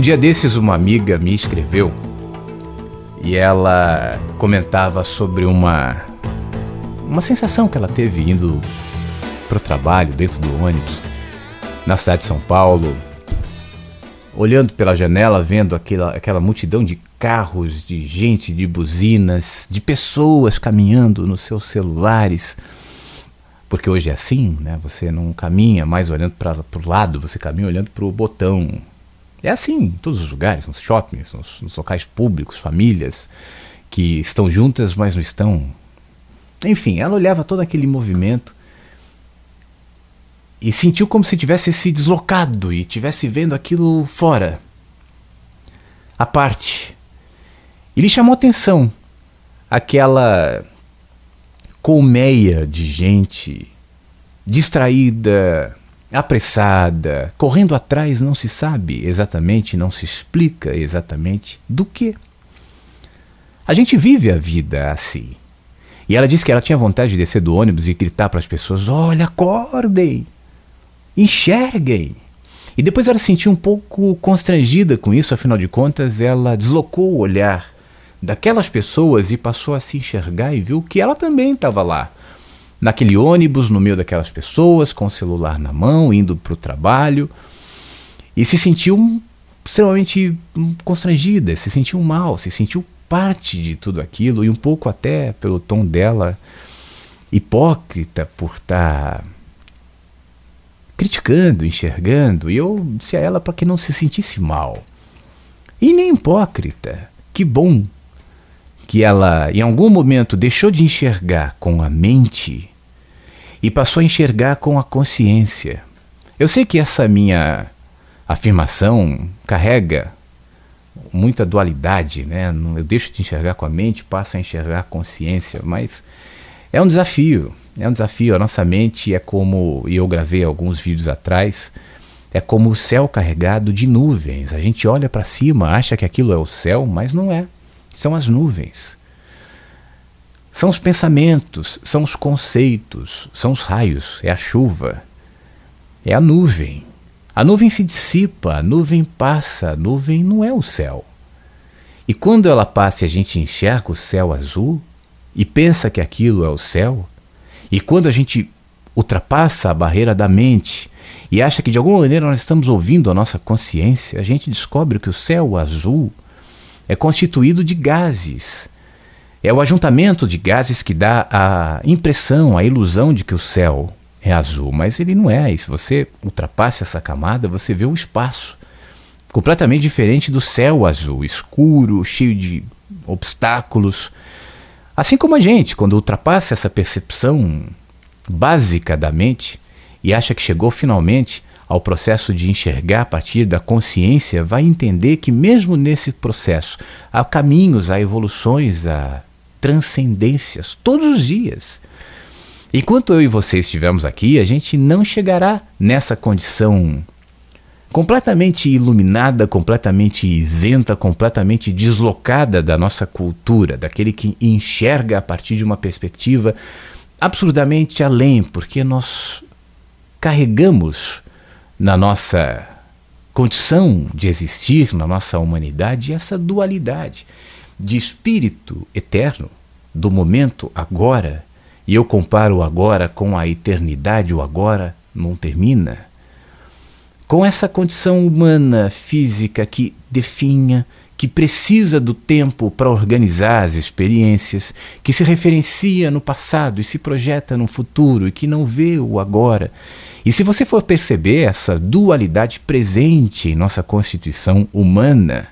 dia desses uma amiga me escreveu e ela comentava sobre uma sensação que ela teve indo pro trabalho dentro do ônibus na cidade de São Paulo, olhando pela janela, vendo aquela multidão de carros, de gente, de buzinas, de pessoas caminhando nos seus celulares, porque hoje é assim, né? Você não caminha mais olhando para o lado, você caminha olhando para o botão. É assim em todos os lugares, nos shoppings, nos locais públicos, famílias que estão juntas, mas não estão. Enfim, ela olhava todo aquele movimento e sentiu como se tivesse se deslocado e tivesse vendo aquilo fora, à parte. E lhe chamou atenção aquela colmeia de gente distraída, apressada, correndo atrás, não se sabe exatamente, não se explica exatamente do que. A gente vive a vida assim. E ela disse que ela tinha vontade de descer do ônibus e gritar para as pessoas: olha, acordem, enxerguem. E depois ela se sentiu um pouco constrangida com isso, afinal de contas ela deslocou o olhar daquelas pessoas e passou a se enxergar e viu que ela também estava lá, naquele ônibus, no meio daquelas pessoas, com o celular na mão, indo para o trabalho, e se sentiu extremamente constrangida, se sentiu mal, se sentiu parte de tudo aquilo, e um pouco até pelo tom dela, hipócrita por estar criticando, enxergando, e eu disse a ela para que não se sentisse mal, e nem hipócrita. Que bom que ela em algum momento deixou de enxergar com a mente e passou a enxergar com a consciência. Eu sei que essa minha afirmação carrega muita dualidade, né? Eu deixo de enxergar com a mente, passo a enxergar com a consciência, mas é um desafio, A nossa mente é como, e eu gravei alguns vídeos atrás, é como o céu carregado de nuvens. A gente olha para cima, acha que aquilo é o céu, mas não é. São as nuvens. São os pensamentos, são os conceitos, são os raios, é a chuva, é a nuvem. A nuvem se dissipa, a nuvem passa, a nuvem não é o céu. E quando ela passa e a gente enxerga o céu azul e pensa que aquilo é o céu, e quando a gente ultrapassa a barreira da mente e acha que de alguma maneira nós estamos ouvindo a nossa consciência, a gente descobre que o céu azul é constituído de gases. É o ajuntamento de gases que dá a impressão, a ilusão de que o céu é azul, mas ele não é. E se você ultrapassa essa camada, você vê o espaço completamente diferente do céu azul, escuro, cheio de obstáculos. Assim como a gente, quando ultrapassa essa percepção básica da mente e acha que chegou finalmente ao processo de enxergar a partir da consciência, vai entender que mesmo nesse processo há caminhos, há evoluções, há transcendências todos os dias. Enquanto eu e você estivermos aqui, a gente não chegará nessa condição completamente iluminada, completamente isenta, completamente deslocada da nossa cultura, daquele que enxerga a partir de uma perspectiva absurdamente além, porque nós carregamos na nossa condição de existir, na nossa humanidade, essa dualidade de espírito eterno, do momento agora, e eu comparo o agora com a eternidade, o agora não termina, com essa condição humana, física, que definha, que precisa do tempo para organizar as experiências, que se referencia no passado e se projeta no futuro e que não vê o agora. E se você for perceber essa dualidade presente em nossa constituição humana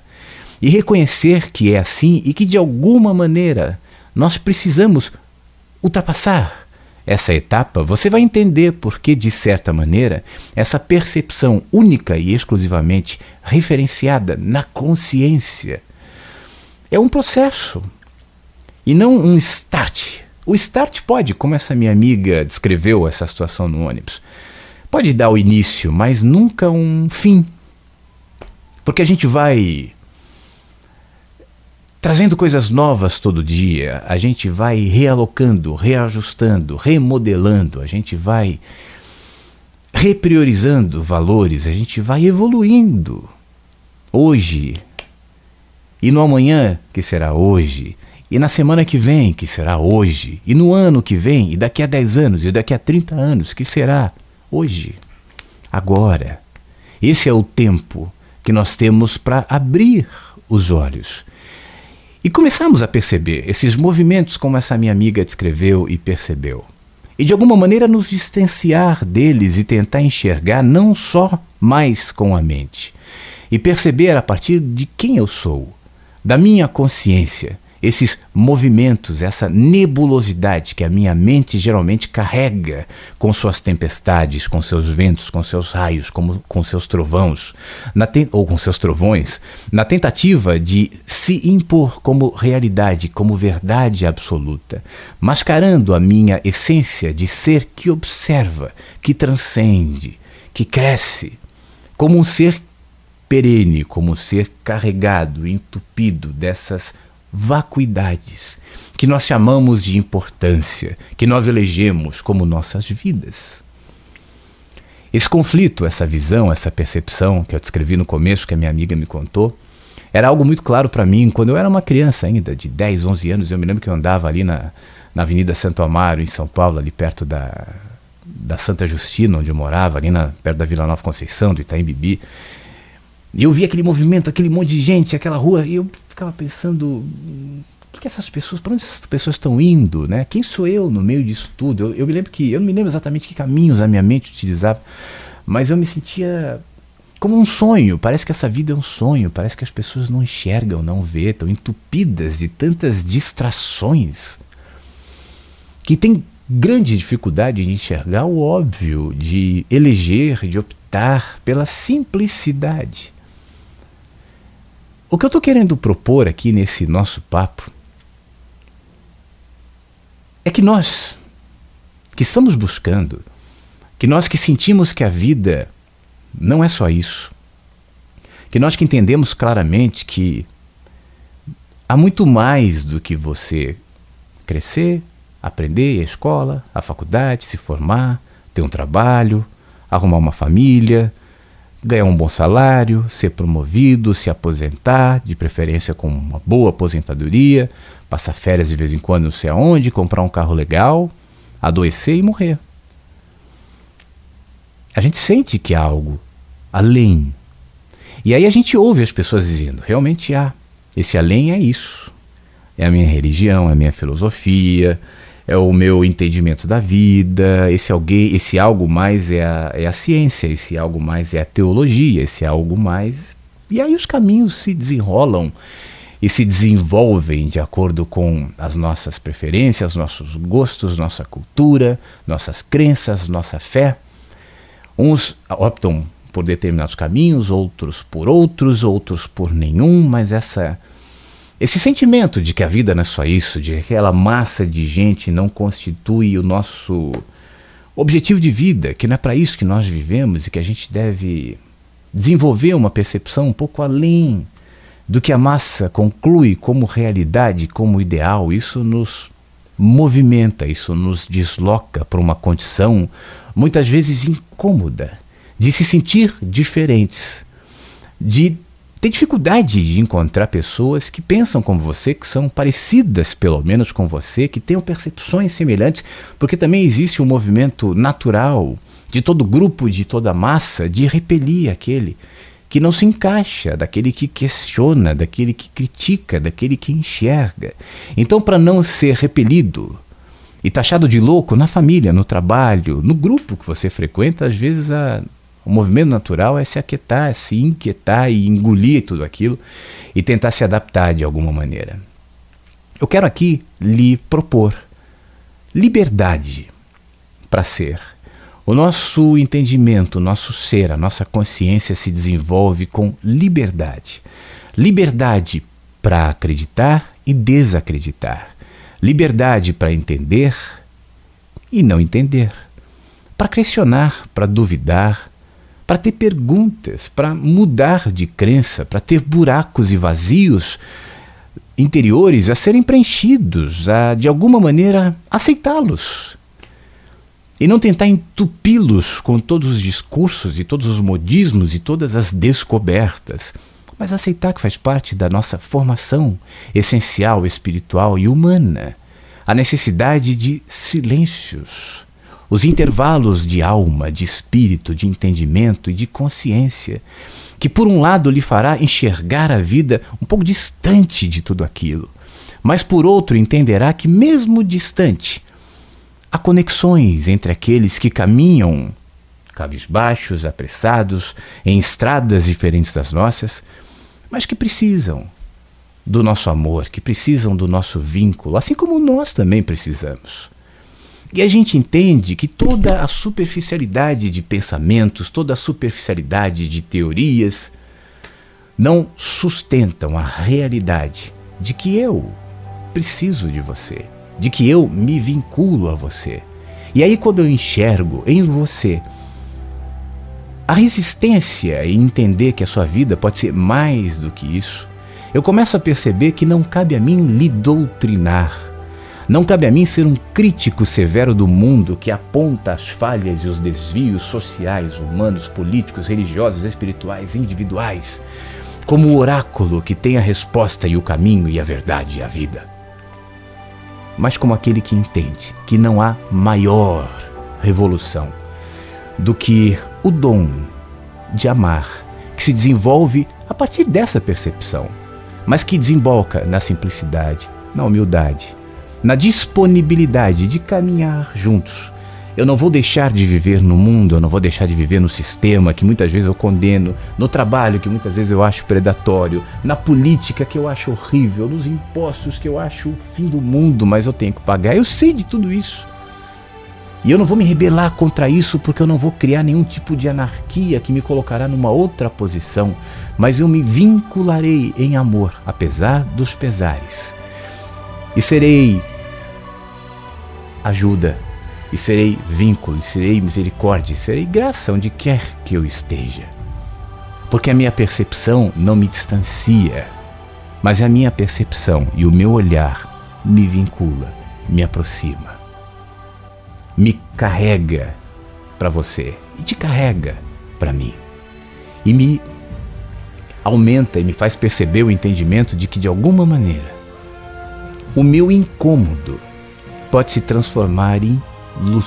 e reconhecer que é assim e que de alguma maneira nós precisamos ultrapassar essa etapa, você vai entender porque, de certa maneira, essa percepção única e exclusivamente referenciada na consciência é um processo e não um start. O start pode, como essa minha amiga descreveu essa situação no ônibus, pode dar o início, mas nunca um fim. Porque a gente vai trazendo coisas novas todo dia, a gente vai realocando, reajustando, remodelando, a gente vai repriorizando valores, a gente vai evoluindo. hoje, e no amanhã, que será hoje, e na semana que vem, que será hoje, e no ano que vem, e daqui a 10 anos, e daqui a 30 anos, que será hoje, agora. Esse é o tempo que nós temos para abrir os olhos. E começamos a perceber esses movimentos como essa minha amiga descreveu e percebeu. E de alguma maneira nos distanciar deles e tentar enxergar não só mais com a mente. E perceber a partir de quem eu sou, da minha consciência, esses movimentos, essa nebulosidade que a minha mente geralmente carrega com suas tempestades, com seus ventos, com seus raios, com seus trovões, ou com seus trovões, na tentativa de se impor como realidade, como verdade absoluta, mascarando a minha essência de ser que observa, que transcende, que cresce, como um ser perene, como um ser carregado, entupido dessas vacuidades que nós chamamos de importância, que nós elegemos como nossas vidas. Esse conflito, essa visão, essa percepção que eu descrevi no começo, que a minha amiga me contou, era algo muito claro para mim quando eu era uma criança ainda, de 10, 11 anos. Eu me lembro que eu andava ali na Avenida Santo Amaro, em São Paulo, ali perto da Santa Justina, onde eu morava, ali perto da Vila Nova Conceição, do Itaim Bibi. E eu via aquele movimento, aquele monte de gente, aquela rua, e eu ficava pensando, o que essas pessoas, para onde essas pessoas estão indo, né? Quem sou eu no meio disso tudo? Eu não me lembro exatamente que caminhos a minha mente utilizava, mas eu me sentia como um sonho. Parece que essa vida é um sonho, parece que as pessoas não enxergam, não vê, estão entupidas de tantas distrações, que tem grande dificuldade de enxergar o óbvio, de eleger, de optar pela simplicidade. O que eu estou querendo propor aqui nesse nosso papo é que nós que estamos buscando, que nós que sentimos que a vida não é só isso, que nós que entendemos claramente que há muito mais do que você crescer, aprender a escola, a faculdade, se formar, ter um trabalho, arrumar uma família, ganhar um bom salário, ser promovido, se aposentar, de preferência com uma boa aposentadoria, passar férias de vez em quando não sei aonde, comprar um carro legal, adoecer e morrer. A gente sente que há algo além. E aí a gente ouve as pessoas dizendo, realmente há. Esse além é isso. É a minha religião, é a minha filosofia, é o meu entendimento da vida, esse algo mais é a ciência, esse algo mais é a teologia, esse algo mais... E aí os caminhos se desenrolam e se desenvolvem de acordo com as nossas preferências, nossos gostos, nossa cultura, nossas crenças, nossa fé. Uns optam por determinados caminhos, outros por nenhum, mas esse sentimento de que a vida não é só isso, de que aquela massa de gente não constitui o nosso objetivo de vida, que não é para isso que nós vivemos e que a gente deve desenvolver uma percepção um pouco além do que a massa conclui como realidade, como ideal. Isso nos movimenta, isso nos desloca para uma condição muitas vezes incômoda, de se sentir diferentes, de ter dificuldade de encontrar pessoas que pensam como você, que são parecidas pelo menos com você, que tenham percepções semelhantes, porque também existe um movimento natural de todo grupo, de toda massa, de repelir aquele que não se encaixa, daquele que questiona, daquele que critica, daquele que enxerga. Então, para não ser repelido e taxado de louco na família, no trabalho, no grupo que você frequenta, às vezes o movimento natural é se aquietar, é se inquietar e engolir tudo aquilo e tentar se adaptar de alguma maneira. Eu quero aqui lhe propor liberdade para ser. O nosso entendimento, o nosso ser, a nossa consciência se desenvolve com liberdade. Liberdade para acreditar e desacreditar. Liberdade para entender e não entender. Para questionar, para duvidar, para ter perguntas, para mudar de crença, para ter buracos e vazios interiores a serem preenchidos, a de alguma maneira aceitá-los. E não tentar entupi-los com todos os discursos e todos os modismos e todas as descobertas. mas aceitar que faz parte da nossa formação essencial, espiritual e humana. A necessidade de silêncios, os intervalos de alma, de espírito, de entendimento e de consciência, que por um lado lhe fará enxergar a vida um pouco distante de tudo aquilo, mas por outro entenderá que mesmo distante, há conexões entre aqueles que caminham cabisbaixos, apressados, em estradas diferentes das nossas, mas que precisam do nosso amor, que precisam do nosso vínculo, assim como nós também precisamos. E a gente entende que toda a superficialidade de pensamentos, toda a superficialidade de teorias não sustentam a realidade de que eu preciso de você, de que eu me vinculo a você. E aí quando eu enxergo em você a resistência em entender que a sua vida pode ser mais do que isso, eu começo a perceber que não cabe a mim lhe doutrinar. Não cabe a mim ser um crítico severo do mundo que aponta as falhas e os desvios sociais, humanos, políticos, religiosos, espirituais, individuais, como o oráculo que tem a resposta e o caminho e a verdade e a vida. Mas como aquele que entende que não há maior revolução do que o dom de amar, que se desenvolve a partir dessa percepção, mas que desemboca na simplicidade, na humildade, na disponibilidade de caminhar juntos. Eu não vou deixar de viver no mundo, eu não vou deixar de viver no sistema que muitas vezes eu condeno, no trabalho que muitas vezes eu acho predatório, na política que eu acho horrível, nos impostos que eu acho o fim do mundo, mas eu tenho que pagar. Eu sei de tudo isso. E eu não vou me rebelar contra isso porque eu não vou criar nenhum tipo de anarquia que me colocará numa outra posição, mas eu me vincularei em amor, apesar dos pesares. E serei ajuda, e serei vínculo, e serei misericórdia, e serei graça onde quer que eu esteja. Porque a minha percepção não me distancia, mas a minha percepção e o meu olhar me vincula, me aproxima, me carrega para você e te carrega para mim. E me aumenta e me faz perceber o entendimento de que de alguma maneira o meu incômodo pode se transformar em luz,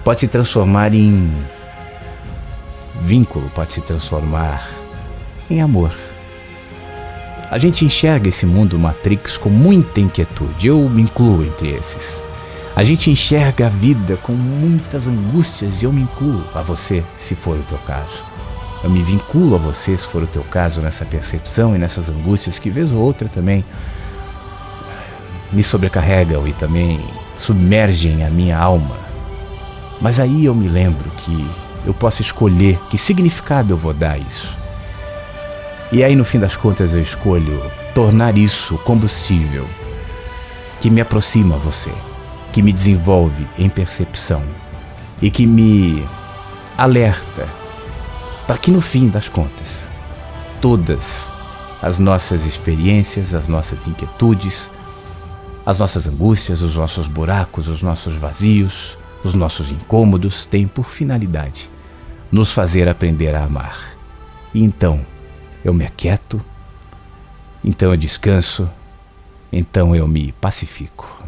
pode se transformar em vínculo, pode se transformar em amor. A gente enxerga esse mundo Matrix com muita inquietude, eu me incluo entre esses. A gente enxerga a vida com muitas angústias e eu me incluo a você, se for o teu caso. Eu me vinculo a você, se for o teu caso, nessa percepção e nessas angústias que vez ou outra também me sobrecarregam e também submergem a minha alma. Mas aí eu me lembro que eu posso escolher que significado eu vou dar a isso. E aí no fim das contas eu escolho tornar isso combustível que me aproxima a você, que me desenvolve em percepção e que me alerta para que no fim das contas todas as nossas experiências, as nossas inquietudes, as nossas angústias, os nossos buracos, os nossos vazios, os nossos incômodos têm por finalidade nos fazer aprender a amar. E então eu me aquieto, então eu descanso, então eu me pacifico.